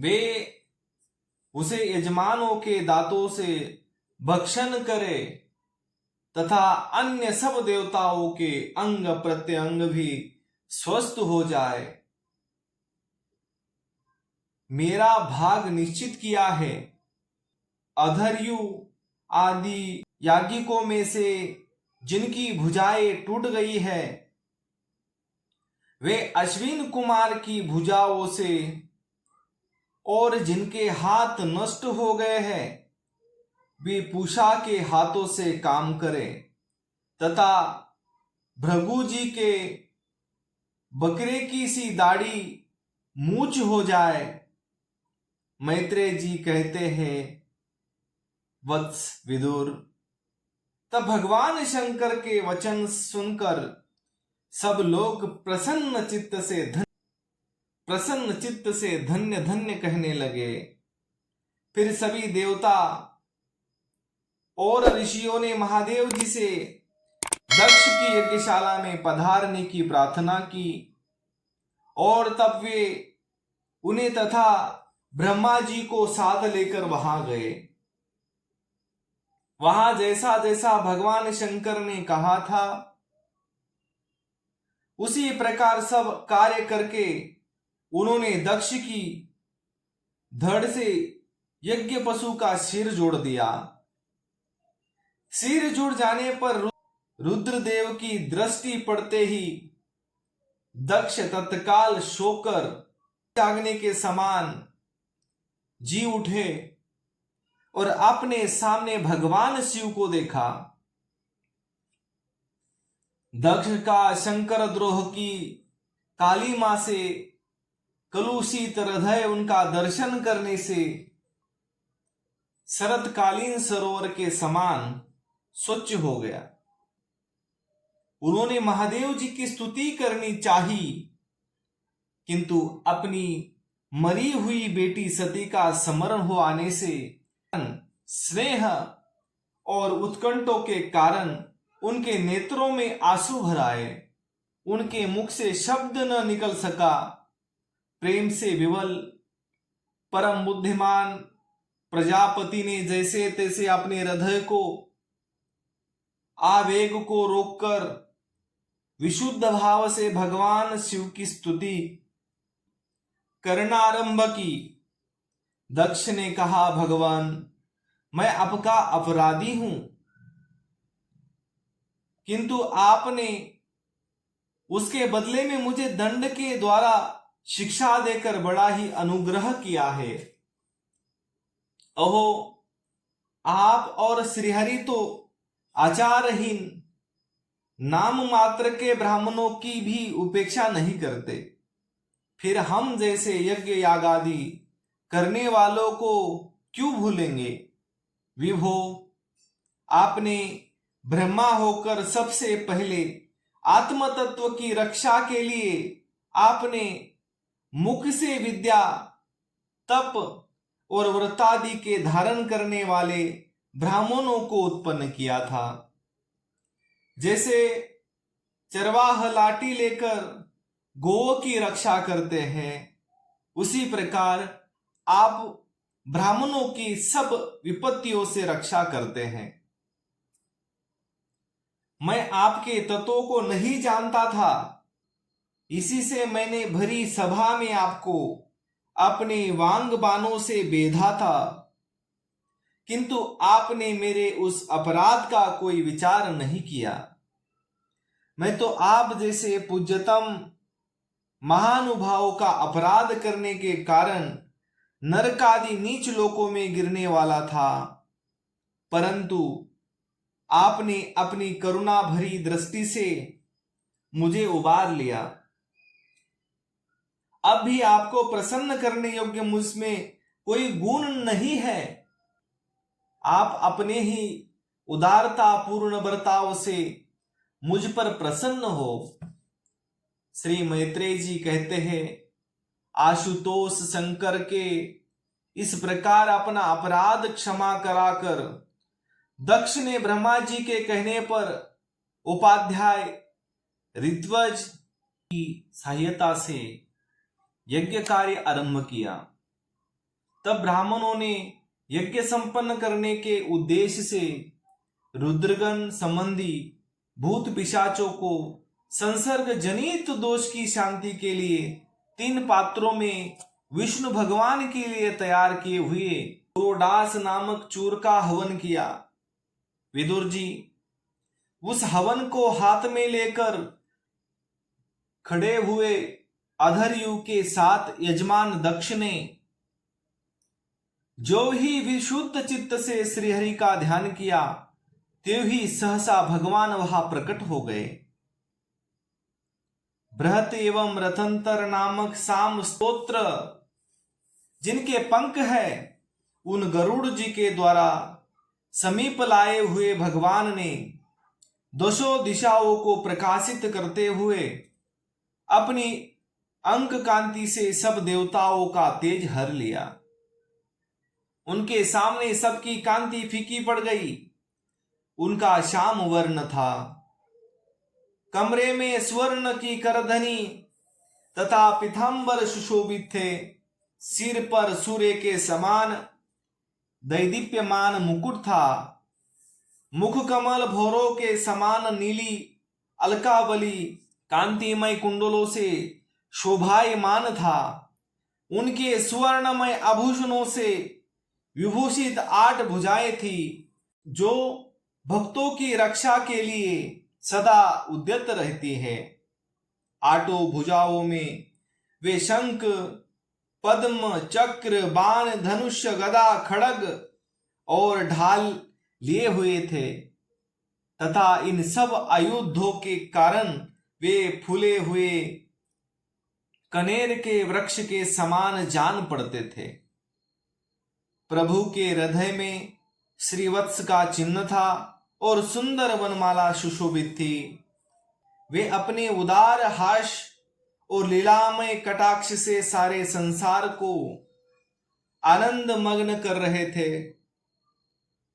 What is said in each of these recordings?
वे उसे यजमानों के दांतों से भक्षण करे तथा अन्य सब देवताओं के अंग प्रत्यंग भी स्वस्थ हो जाए। मेरा भाग निश्चित किया है। अधर्यु आदि याज्ञिकों में से जिनकी भुजाएं टूट गई है, वे अश्विन कुमार की भुजाओं से, और जिनके हाथ नष्ट हो गए हैं वे पूषा के हाथों से काम करें तथा भृगु जी के बकरे की सी दाढ़ी मूछ हो जाए। मैत्रेय जी कहते हैं, वत्स विदुर, तब भगवान शंकर के वचन सुनकर सब लोग प्रसन्न चित्त से धन्य धन्य कहने लगे। फिर सभी देवता और ऋषियों ने महादेव जी से दक्ष की यज्ञशाला में पधारने की प्रार्थना की और तब वे उन्हें तथा ब्रह्मा जी को साथ लेकर वहां गए। वहां जैसा जैसा भगवान शंकर ने कहा था उसी प्रकार सब कार्य करके उन्होंने दक्ष की धड़ से यज्ञ पशु का सिर जोड़ दिया। सिर जुड़ जाने पर रुद्रदेव की दृष्टि पड़ते ही दक्ष तत्काल सोकर जागने के समान जी उठे और अपने सामने भगवान शिव को देखा। दक्ष का शंकर द्रोह की काली मां से कलुषित हृदय उनका दर्शन करने से शरतकालीन सरोवर के समान स्वच्छ हो गया। उन्होंने महादेव जी की स्तुति करनी चाही, किंतु अपनी मरी हुई बेटी सती का स्मरण हो आने से स्नेह और उत्कंठों के कारण उनके नेत्रों में आंसू भर आए। उनके मुख से शब्द न निकल सका। प्रेम से विवल परम बुद्धिमान प्रजापति ने जैसे तैसे अपने हृदय को आवेग को रोककर विशुद्ध भाव से भगवान शिव की स्तुति करना आरंभ की। दक्ष ने कहा, भगवान, मैं आपका अपराधी हूं, किंतु आपने उसके बदले में मुझे दंड के द्वारा शिक्षा देकर बड़ा ही अनुग्रह किया है। अहो, आप और श्रीहरि तो आचारहीन नाम मात्र के ब्राह्मणों की भी उपेक्षा नहीं करते, फिर हम जैसे यज्ञ यागादि करने वालों को क्यों भूलेंगे। विभो, आपने ब्रह्मा होकर सबसे पहले आत्म तत्व की रक्षा के लिए आपने मुख से विद्या, तप और व्रतादि के धारण करने वाले ब्राह्मणों को उत्पन्न किया था। जैसे चरवाह लाठी लेकर गौ की रक्षा करते हैं, उसी प्रकार आप ब्राह्मणों की सब विपत्तियों से रक्षा करते हैं। मैं आपके तत्वों को नहीं जानता था, इसी से मैंने भरी सभा में आपको अपने वांग बाणों से बेधा था, किंतु आपने मेरे उस अपराध का कोई विचार नहीं किया। मैं तो आप जैसे पूज्यतम महानुभावों का अपराध करने के कारण नरकादि नीच लोकों में गिरने वाला था, परंतु आपने अपनी करुणा भरी दृष्टि से मुझे उबार लिया। अब भी आपको प्रसन्न करने योग्य मुझमें कोई गुण नहीं है। आप अपने ही उदारता पूर्ण बर्ताव से मुझ पर प्रसन्न हो। श्री मैत्रेय जी कहते हैं, आशुतोष शंकर के इस प्रकार अपना अपराध क्षमा कराकर दक्ष ने ब्रह्मा जी के कहने पर उपाध्याय ऋत्वज की सहायता से यज्ञ कार्य आरंभ किया। तब ब्राह्मणों ने यज्ञ संपन्न करने के उद्देश्य से रुद्रगण संबंधी भूत पिशाचों को संसर्ग जनित दोष की शांति के लिए 3 पात्रों में विष्णु भगवान के लिए तैयार किए हुए पुरोडास नामक चूर का हवन किया। विदुर जी उस हवन को हाथ में लेकर खड़े हुए अधरयु के साथ यजमान दक्ष ने जो ही विशुद्ध चित्त से श्रीहरि का ध्यान किया, त्यों ही सहसा भगवान वहां प्रकट हो गए। बृहत एवं रथंतर नामक साम स्तोत्र जिनके पंख है, उन गरुड़ जी के द्वारा समीप लाए हुए भगवान ने दशों दिशाओं को प्रकाशित करते हुए अपनी अंक कांति से सब देवताओं का तेज हर लिया। उनके सामने सबकी कांति फीकी पड़ गई। उनका श्याम वर्ण था। कमरे में स्वर्ण की करधनी तथा पीतांबर सुशोभित थे। सिर पर सूर्य के समान दैदीप्यमान मुकुट था। मुख कमल भौरों के समान नीली अलकावली कांतिमय कुंडलों से शोभायमान था। उनके सुवर्णमय आभूषणों से विभूषित 8 भुजाएं थी, जो भक्तों की रक्षा के लिए सदा उद्यत रहती है। 8 भुजाओं में वे शंख, पद्म, चक्र, बाण, धनुष, गदा, खड्ग और ढाल लिए हुए थे तथा इन सब आयुधों के कारण वे फूले हुए कनेर के वृक्ष के समान जान पड़ते थे। प्रभु के हृदय में श्रीवत्स का चिन्ह था और सुंदर वनमाला सुशोभित थी। वे अपने उदार हास्य और लीलामय कटाक्ष से सारे संसार को आनंद मग्न कर रहे थे।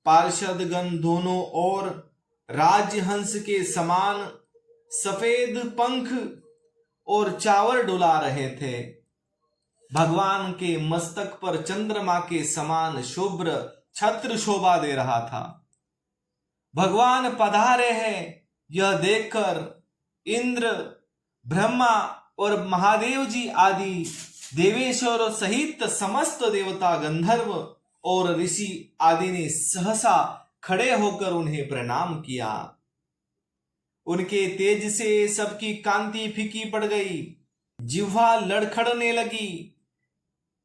पार्षदगण दोनों ओर राजहंस के समान सफेद पंख और चावर डुला रहे थे। भगवान के मस्तक पर चंद्रमा के समान शुभ्र छत्र शोभा दे रहा था। भगवान पधारे हैं यह देखकर इंद्र, ब्रह्मा और महादेव जी आदि देवेश्वर सहित समस्त देवता, गंधर्व और ऋषि आदि ने सहसा खड़े होकर उन्हें प्रणाम किया। उनके तेज से सबकी कांति फीकी पड़ गई, जिह्वा लड़खड़ने लगी।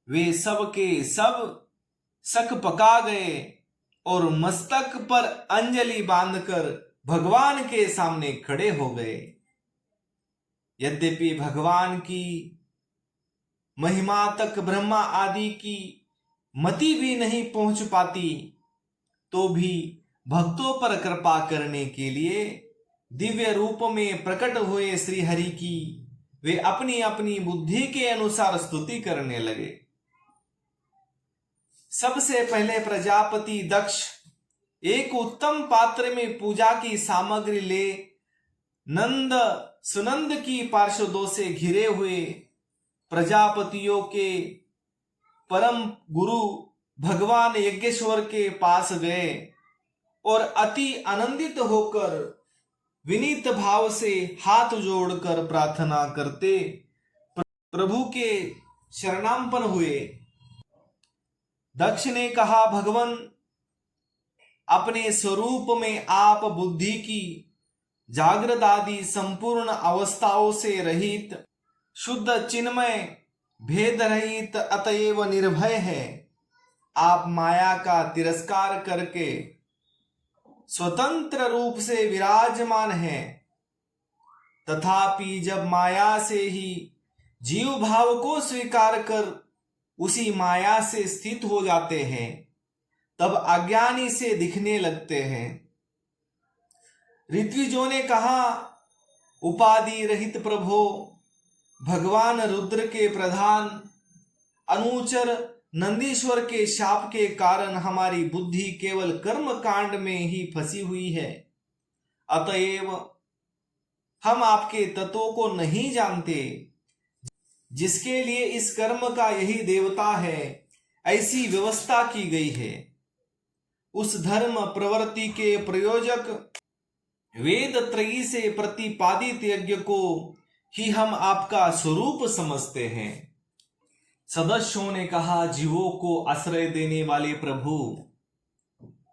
वे सब के सब सक पका गए और मस्तक पर अंजलि बांधकर भगवान के सामने खड़े हो गए। यद्यपि भगवान की महिमा तक ब्रह्मा आदि की मति भी नहीं पहुंच पाती, तो भी भक्तों पर कृपा करने के लिए दिव्य रूप में प्रकट हुए श्री हरि की वे अपनी अपनी बुद्धि के अनुसार स्तुति करने लगे। सबसे पहले प्रजापति दक्ष एक उत्तम पात्र में पूजा की सामग्री ले नंद सुनंद की पार्षदों से घिरे हुए प्रजापतियों के परम गुरु भगवान यज्ञेश्वर के पास गए और अति आनंदित होकर विनीत भाव से हाथ जोड़कर प्रार्थना करते प्रभु के शरणापन्न हुए। दक्ष ने कहा, भगवान, अपने स्वरूप में आप बुद्धि की जागृत आदि संपूर्ण अवस्थाओं से रहित, शुद्ध, चिन्मय, भेद रहित, अतएव निर्भय है। आप माया का तिरस्कार करके स्वतंत्र रूप से विराजमान हैं। तथापि जब माया से ही जीव भाव को स्वीकार कर उसी माया से स्थित हो जाते हैं, तब अज्ञानी से दिखने लगते हैं। ऋत्विजों ने कहा, उपाधि रहित प्रभो, भगवान रुद्र के प्रधान अनुचर नंदीश्वर के शाप के कारण हमारी बुद्धि केवल कर्म कांड में ही फंसी हुई है। अतएव हम आपके तत्वों को नहीं जानते, जिसके लिए इस कर्म का यही देवता है ऐसी व्यवस्था की गई है। उस धर्म प्रवृत्ति के प्रयोजक वेद त्रयी से प्रतिपादित यज्ञ को ही हम आपका स्वरूप समझते हैं। सदस्यों ने कहा, जीवों को आश्रय देने वाले प्रभु,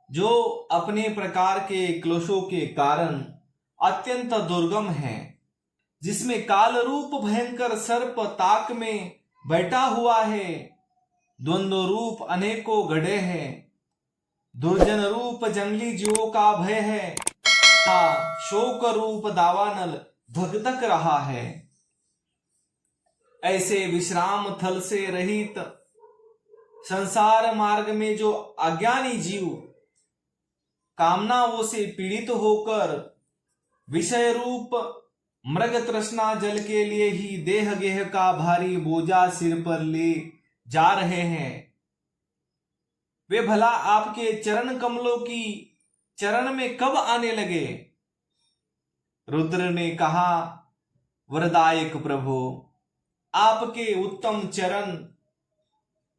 जो अपने प्रकार के क्लेशों के कारण अत्यंत दुर्गम है, जिसमें काल रूप भयंकर सर्प ताक में बैठा हुआ है, द्वंद्व रूप अनेकों गढ़े हैं, दुर्जन रूप जंगली जीवों का भय है, शोक रूप दावानल धक रहा है। ऐसे विश्राम थल से रहित संसार मार्ग में जो अज्ञानी जीव कामनाओं से पीड़ित होकर विषय रूप मृग तृष्णा जल के लिए ही देह गेह का भारी बोझा सिर पर ले जा रहे हैं, वे भला आपके चरण कमलों की चरण में कब आने लगे? रुद्र ने कहा, वरदायक प्रभु, आपके उत्तम चरण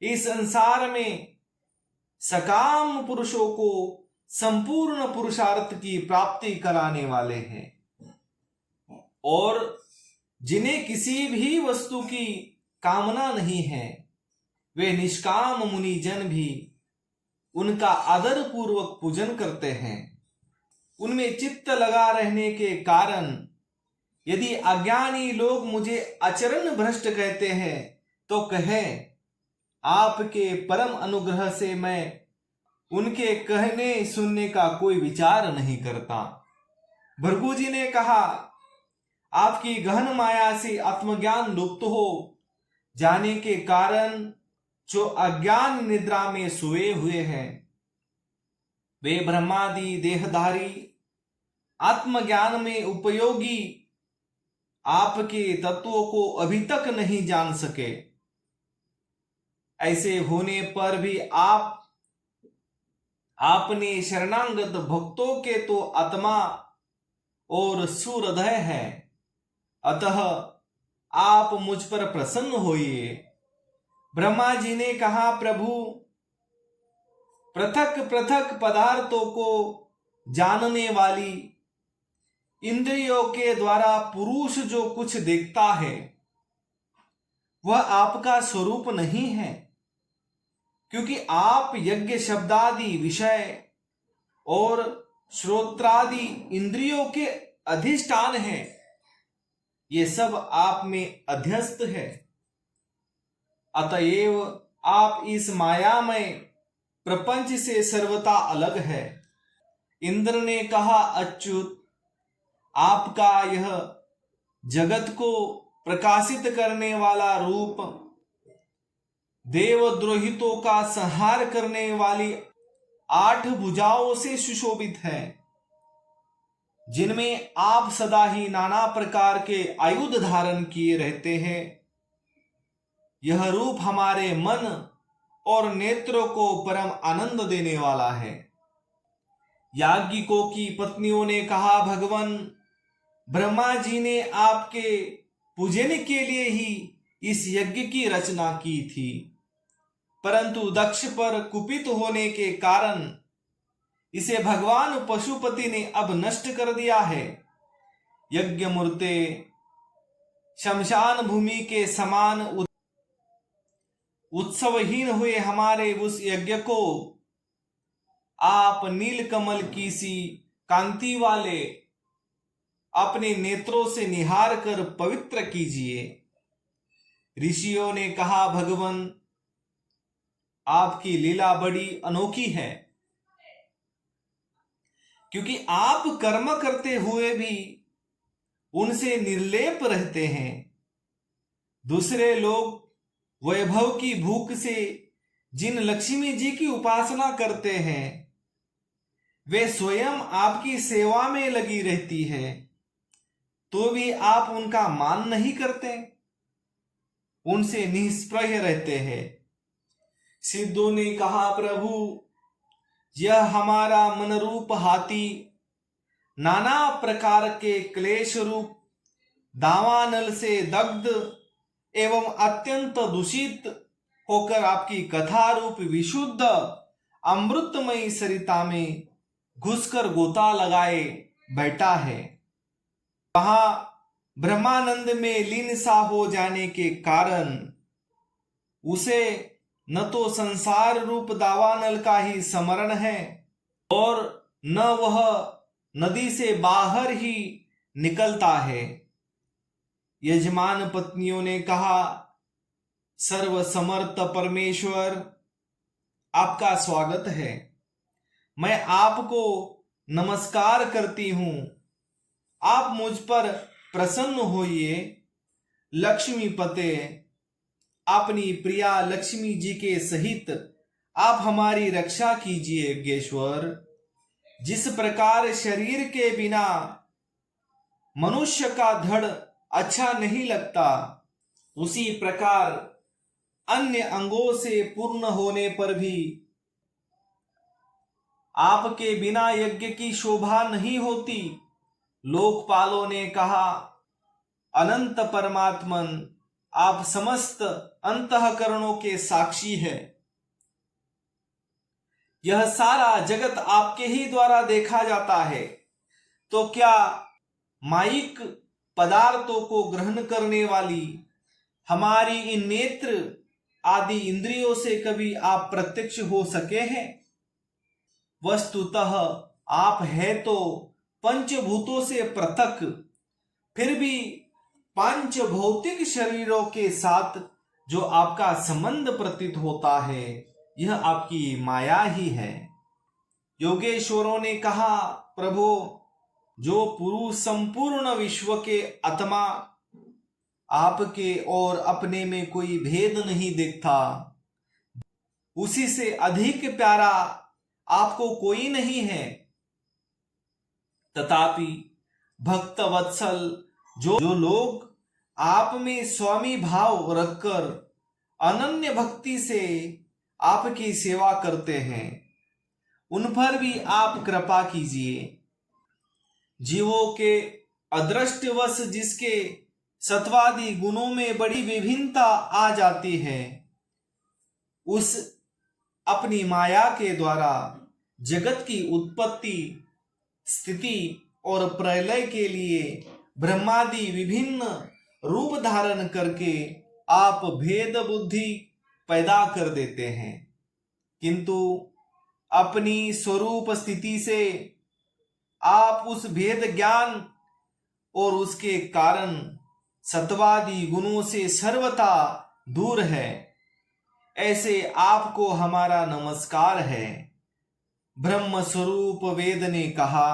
इस संसार में सकाम पुरुषों को संपूर्ण पुरुषार्थ की प्राप्ति कराने वाले हैं, और जिन्हें किसी भी वस्तु की कामना नहीं है, वे निष्काम मुनि जन भी उनका आदर पूर्वक पूजन करते हैं। उनमें चित्त लगा रहने के कारण यदि अज्ञानी लोग मुझे आचरण भ्रष्ट कहते हैं तो कहें, आपके परम अनुग्रह से मैं उनके कहने सुनने का कोई विचार नहीं करता। भृगु जी ने कहा, आपकी गहन माया से आत्मज्ञान लुप्त हो जाने के कारण जो अज्ञान निद्रा में सोए हुए हैं, वे ब्रह्मादि देहधारी आत्मज्ञान में उपयोगी आपके तत्वों को अभी तक नहीं जान सके। ऐसे होने पर भी आपने शरणागत भक्तों के तो आत्मा और सुहृदय है, अतः आप मुझ पर प्रसन्न होइए। ब्रह्मा जी ने कहा, प्रभु, पृथक पृथक पदार्थों को जानने वाली इंद्रियों के द्वारा पुरुष जो कुछ देखता है वह आपका स्वरूप नहीं है, क्योंकि आप यज्ञ शब्दादि विषय और श्रोत्रादि इंद्रियों के अधिष्ठान हैं। ये सब आप में अध्यस्त है, अतएव आप इस मायामय प्रपंच से सर्वथा अलग है। इंद्र ने कहा, अच्युत, आपका यह जगत को प्रकाशित करने वाला रूप देवद्रोहितों का संहार करने वाली 8 भुजाओं से सुशोभित है, जिनमें आप सदा ही नाना प्रकार के आयुध धारण किए रहते हैं। यह रूप हमारे मन और नेत्रों को परम आनंद देने वाला है। याज्ञिकों की पत्नियों ने कहा, भगवान, ब्रह्मा जी ने आपके पूजन के लिए ही इस यज्ञ की रचना की थी, परंतु दक्ष पर कुपित होने के कारण इसे भगवान पशुपति ने अब नष्ट कर दिया है। यज्ञ मूर्ते शमशान भूमि के समान उत्सवहीन हुए हमारे उस यज्ञ को आप नीलकमल की सी कांति वाले अपने नेत्रों से निहार कर पवित्र कीजिए। ऋषियों ने कहा, भगवान, आपकी लीला बड़ी अनोखी है, क्योंकि आप कर्म करते हुए भी उनसे निर्लेप रहते हैं। दूसरे लोग वैभव की भूख से जिन लक्ष्मी जी की उपासना करते हैं वे स्वयं आपकी सेवा में लगी रहती है, तो भी आप उनका मान नहीं करते, उनसे निष्प्रय रहते हैं। सिद्धों ने कहा, प्रभु, यह हमारा मन रूप हाथी नाना प्रकार के क्लेश रूप दावानल से दग्ध एवं अत्यंत दूषित होकर आपकी कथा रूप विशुद्ध अमृतमयी सरिता में घुसकर गोता लगाए बैठा है। वहां ब्रह्मानंद में लीन सा हो जाने के कारण उसे न तो संसार रूप दावानल का ही स्मरण है और न वह नदी से बाहर ही निकलता है। यजमान पत्नियों ने कहा, सर्व समर्थ परमेश्वर आपका स्वागत है। मैं आपको नमस्कार करती हूं। आप मुझ पर प्रसन्न होइए। लक्ष्मी पते, अपनी प्रिया लक्ष्मी जी के सहित आप हमारी रक्षा कीजिए यज्ञेश्वर। जिस प्रकार शरीर के बिना मनुष्य का धड़ अच्छा नहीं लगता, उसी प्रकार अन्य अंगों से पूर्ण होने पर भी आपके बिना यज्ञ की शोभा नहीं होती। लोकपालों ने कहा, अनंत परमात्मन आप समस्त अंतःकरणों के साक्षी है। यह सारा जगत आपके ही द्वारा देखा जाता है, तो क्या माइक पदार्थों को ग्रहण करने वाली हमारी इन नेत्र आदि इंद्रियों से कभी आप प्रत्यक्ष हो सके हैं? वस्तुतः आप है तो पंचभूतों से पृथक, फिर भी पांच भौतिक शरीरों के साथ जो आपका संबंध प्रतीत होता है, यह आपकी माया ही है। योगेश्वरों ने कहा, प्रभु, जो पुरुष संपूर्ण विश्व के आत्मा आपके और अपने में कोई भेद नहीं देखता, उसी से अधिक प्यारा आपको कोई नहीं है। तथापि भक्त वत्सल जो लोग आप में स्वामी भाव रखकर अनन्य भक्ति से आपकी सेवा करते हैं, उन पर भी आप कृपा कीजिए। जीवों के अदृष्टवश जिसके सत्वादि गुणों में बड़ी विभिन्नता आ जाती है, उस अपनी माया के द्वारा जगत की उत्पत्ति, स्थिति और प्रलय के लिए ब्रह्मादि विभिन्न रूप धारण करके आप भेद बुद्धि पैदा कर देते हैं, किंतु अपनी स्वरूप स्थिति से आप उस भेद ज्ञान और उसके कारण सत्वादि गुणों से सर्वथा दूर है। ऐसे आपको हमारा नमस्कार है। ब्रह्म स्वरूप वेद ने कहा,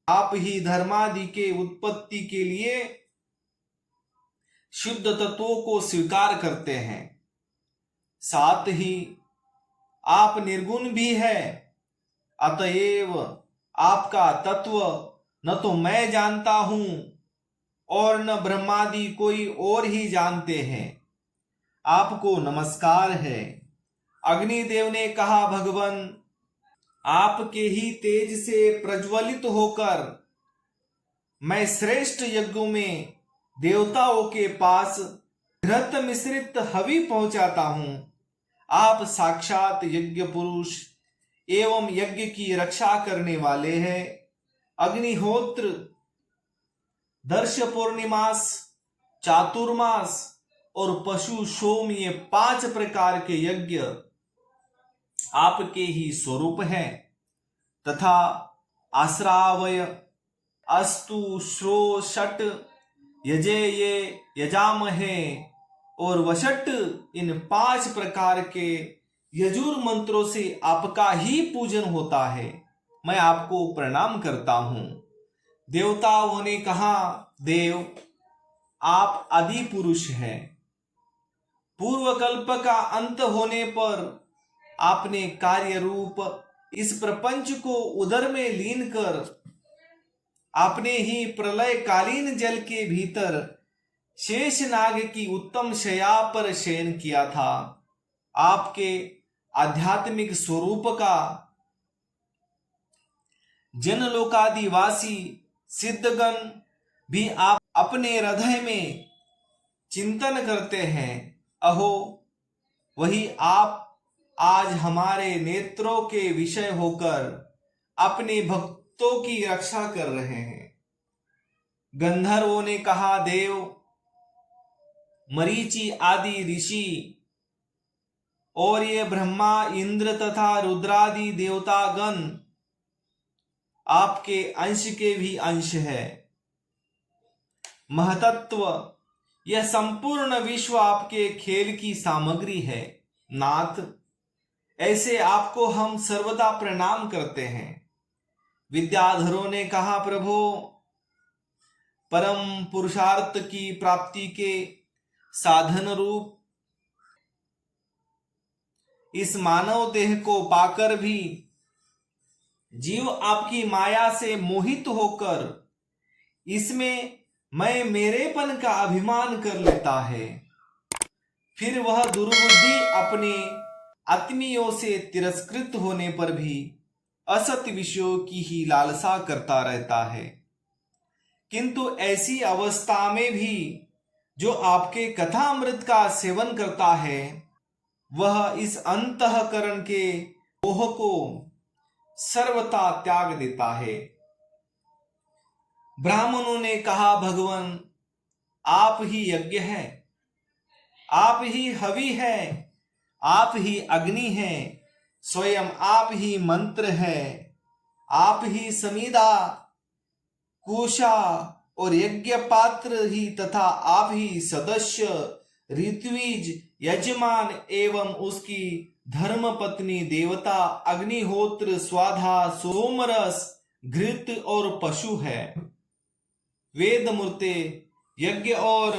आप ही धर्मादि के उत्पत्ति के लिए शुद्ध तत्वों को स्वीकार करते हैं, साथ ही आप निर्गुण भी है। अतएव आपका तत्व न तो मैं जानता हूं और न ब्रह्मादि कोई और ही जानते हैं। आपको नमस्कार है। अग्निदेव ने कहा, भगवान, आपके ही तेज से प्रज्वलित होकर मैं श्रेष्ठ यज्ञों में देवताओं के पास घृत मिश्रित हवि पहुंचाता हूं। आप साक्षात यज्ञ पुरुष एवं यज्ञ की रक्षा करने वाले हैं। अग्निहोत्र, दर्श पूर्णिमास, चातुर्मास और पशु सोम, ये 5 प्रकार के यज्ञ आपके ही स्वरूप हैं। तथा आश्रावय, अस्तु, श्रो, षट, यजे ये यजामहे और वषट, इन 5 प्रकार के यजुर मंत्रों से आपका ही पूजन होता है। मैं आपको प्रणाम करता हूं। देवताओं ने कहा, देव, आप आदि पुरुष हैं। पूर्व कल्प का अंत होने पर आपने कार्य रूप इस प्रपंच को उदर में लीन कर आपने ही प्रलय कालीन जल के भीतर शेष नाग की उत्तम शया पर शयन किया था। आपके आध्यात्मिक स्वरूप का जनलोकादिवासी सिद्धगण भी आप अपने हृदय में चिंतन करते हैं। अहो, वही आप आज हमारे नेत्रों के विषय होकर अपने भक्तों की रक्षा कर रहे हैं। गंधर्वों ने कहा, देव, मरीचि आदि ऋषि और ये ब्रह्मा, इंद्र तथा रुद्रादि देवतागण आपके अंश के भी अंश है। महतत्व, यह संपूर्ण विश्व आपके खेल की सामग्री है। नाथ, ऐसे आपको हम सर्वदा प्रणाम करते हैं। विद्याधरों ने कहा, प्रभो, परम पुरुषार्थ की प्राप्ति के साधन रूप इस मानव देह को पाकर भी जीव आपकी माया से मोहित होकर इसमें मैं मेरेपन का अभिमान कर लेता है। फिर वह दुर्बुद्धि अपने आत्मियों से तिरस्कृत होने पर भी असत विषयों की ही लालसा करता रहता है। किंतु ऐसी अवस्था में भी जो आपके कथामृत का सेवन करता है, वह इस अंतःकरण के मोह को सर्वथा त्याग देता है। ब्राह्मणों ने कहा, भगवान, आप ही यज्ञ है, आप ही हवि है, आप ही अग्नि है, स्वयं आप ही मंत्र है, आप ही समीदा, कोशा और यज्ञ पात्र ही तथा आप ही सदस्य, ऋत्विज, यजमान एवं उसकी धर्म पत्नी, देवता, अग्निहोत्र, स्वाधा, सोमरस, घृत और पशु है। वेद मूर्ते, यज्ञ और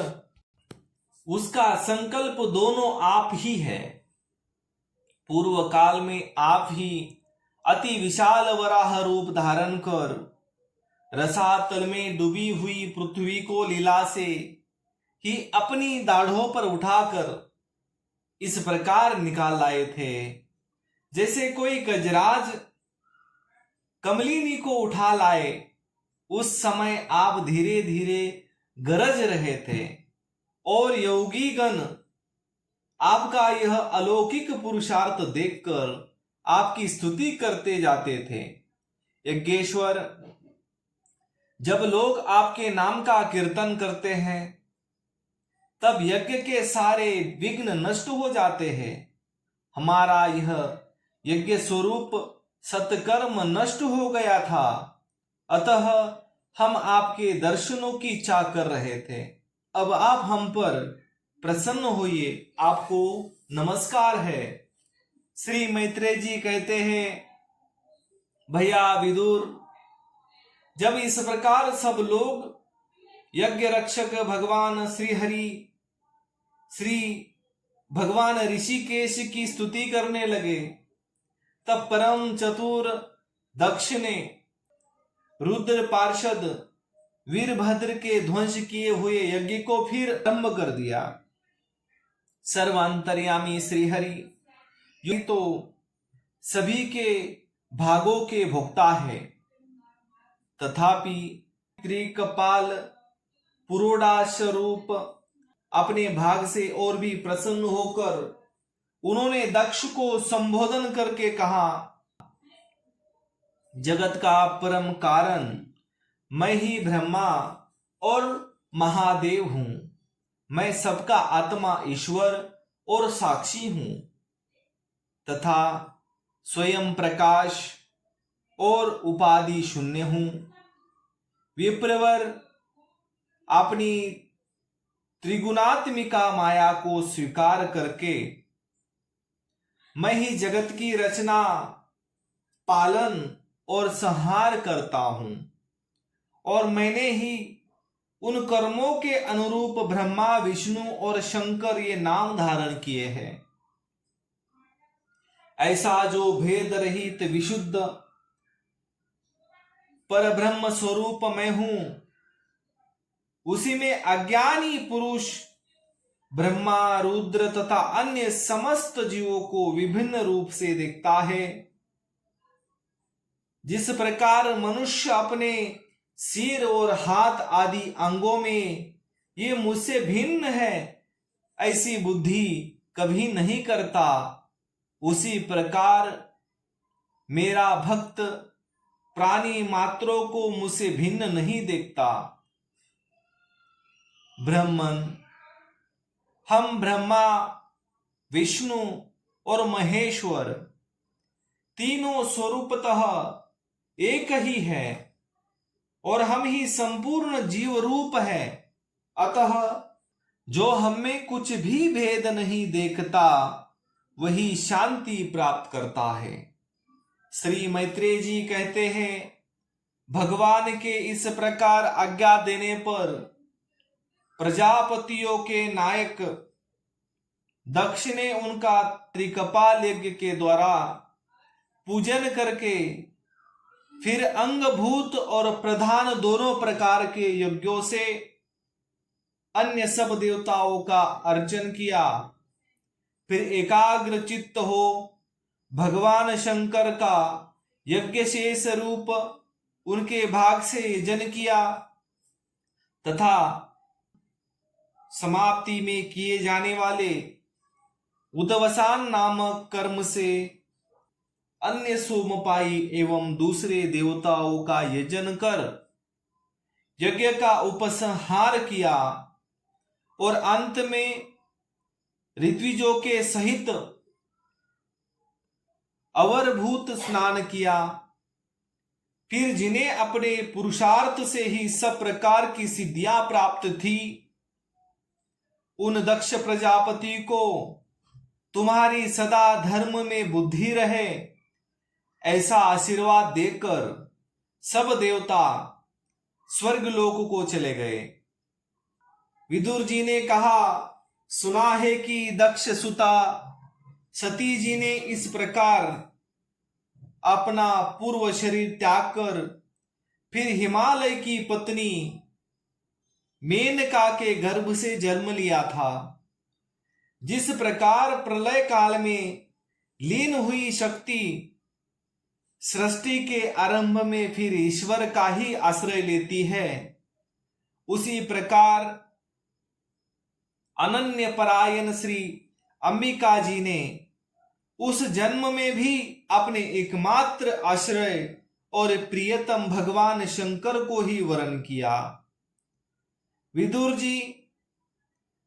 उसका संकल्प दोनों आप ही है। पूर्व काल में आप ही अति विशाल वराह रूप धारण कर रसातल में डूबी हुई पृथ्वी को लीला से ही अपनी दाढ़ों पर उठाकर इस प्रकार निकाल लाए थे, जैसे कोई गजराज कमलिनी को उठा लाए। उस समय आप धीरे धीरे गरज रहे थे और योगीगण आपका यह अलौकिक पुरुषार्थ देखकर आपकी स्तुति करते जाते थे। यज्ञेश्वर, जब लोग आपके नाम का कीर्तन करते हैं तब यज्ञ के सारे विघ्न नष्ट हो जाते हैं। हमारा यह यज्ञ स्वरूप सत्कर्म नष्ट हो गया था, अतः हम आपके दर्शनों की इच्छा कर रहे थे। अब आप हम पर प्रसन्न होइए, आपको नमस्कार है। श्री मैत्रेय जी कहते हैं, भैया विदुर, जब इस प्रकार सब लोग यज्ञ रक्षक भगवान श्रीहरि, श्री भगवान ऋषिकेश की स्तुति करने लगे, तब परम चतुर दक्ष ने रुद्र पार्षद वीरभद्र के ध्वंस किए हुए यज्ञ को फिर आरंभ कर दिया। सर्वांतर्यामी श्रीहरि ये तो सभी के भागों के भोक्ता है, तथापि त्रिकपाल पुरोड़ा स्वरूप अपने भाग से और भी प्रसन्न होकर उन्होंने दक्ष को संबोधन करके कहा, जगत का परम कारण मैं ही ब्रह्मा और महादेव हूं। मैं सबका आत्मा, ईश्वर और साक्षी हूं तथा स्वयं प्रकाश और उपाधि शून्य हूं। विप्रवर अपनी त्रिगुणात्मिका माया को स्वीकार करके मैं ही जगत की रचना, पालन और संहार करता हूं और मैंने ही उन कर्मों के अनुरूप ब्रह्मा, विष्णु और शंकर ये नाम धारण किए हैं। ऐसा जो भेद रहित विशुद्ध परब्रह्म स्वरूप मैं हूं, उसी में अज्ञानी पुरुष ब्रह्मा, रुद्र तथा अन्य समस्त जीवों को विभिन्न रूप से देखता है। जिस प्रकार मनुष्य अपने सिर और हाथ आदि अंगों में ये मुझसे भिन्न है, ऐसी बुद्धि कभी नहीं करता, उसी प्रकार मेरा भक्त प्राणी मात्रों को मुझसे भिन्न नहीं देखता। ब्रह्मन, हम ब्रह्मा, विष्णु और महेश्वर तीनों स्वरूपतः एक ही है और हम ही संपूर्ण जीव रूप है। अतः जो हमें कुछ भी भेद नहीं देखता वही शांति प्राप्त करता है। श्री मैत्रेय जी कहते हैं, भगवान के इस प्रकार आज्ञा देने पर प्रजापतियों के नायक दक्ष ने उनका त्रिकपाल यज्ञ के द्वारा पूजन करके फिर अंगभूत और प्रधान दोनों प्रकार के यज्ञों से अन्य सब देवताओं का अर्चन किया। फिर एकाग्र चित्त हो भगवान शंकर का यज्ञ शेष रूप उनके भाग से यजन किया तथा समाप्ति में किए जाने वाले उद्वसान नामक कर्म से अन्य सोमपाई एवं दूसरे देवताओं का यजन कर यज्ञ का उपसंहार किया और अंत में ऋत्विजों के सहित अवरभूत स्नान किया। फिर जिन्हें अपने पुरुषार्थ से ही सब प्रकार की सिद्धियां प्राप्त थी, उन दक्ष प्रजापति को तुम्हारी सदा धर्म में बुद्धि रहे ऐसा आशीर्वाद देकर सब देवता स्वर्ग लोक को चले गए। विदुर जी ने कहा, सुना है कि दक्ष सुता सती जी ने इस प्रकार अपना पूर्व शरीर त्याग कर फिर हिमालय की पत्नी मेनका के गर्भ से जन्म लिया था। जिस प्रकार प्रलय काल में लीन हुई शक्ति सृष्टि के आरंभ में फिर ईश्वर का ही आश्रय लेती है, उसी प्रकार अनन्य परायण श्री अंबिका जी ने उस जन्म में भी अपने एकमात्र आश्रय और प्रियतम भगवान शंकर को ही वरण किया। विदुर जी,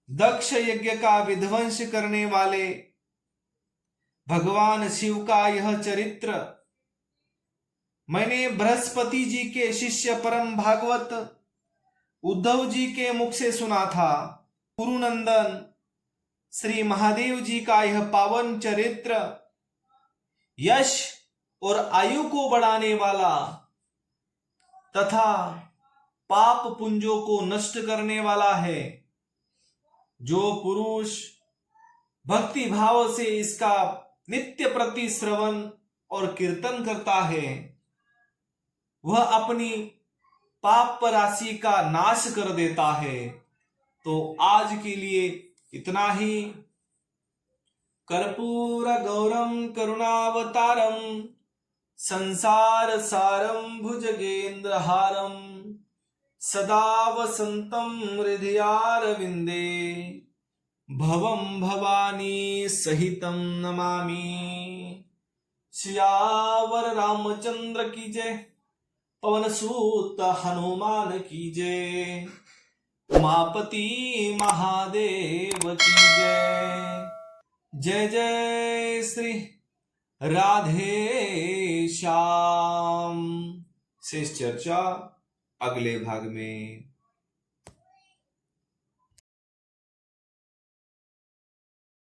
दक्ष यज्ञ का विध्वंस करने वाले भगवान शिव का यह चरित्र मैंने बृहस्पति जी के शिष्य परम भागवत उद्धव जी के मुख से सुना था। कुरुनंदन श्री महादेव जी का यह पावन चरित्र यश और आयु को बढ़ाने वाला तथा पाप पुंजों को नष्ट करने वाला है। जो पुरुष भक्ति भाव से इसका नित्य प्रति श्रवण और कीर्तन करता है, वह अपनी पाप राशि का नाश कर देता है। तो आज के लिए इतना ही। कर्पूर गौरम करुणावतारम संसार सारम भुजगेंद्रहारम सदा वसंतम हृदयारविंदे भवम भवानी सहितम नमामि। सियावर रामचंद्र की जय, पवन सूत हनुमान की जय, उमापति महादेव की जय। जय जय श्री राधे श्याम। शेष चर्चा अगले भाग में।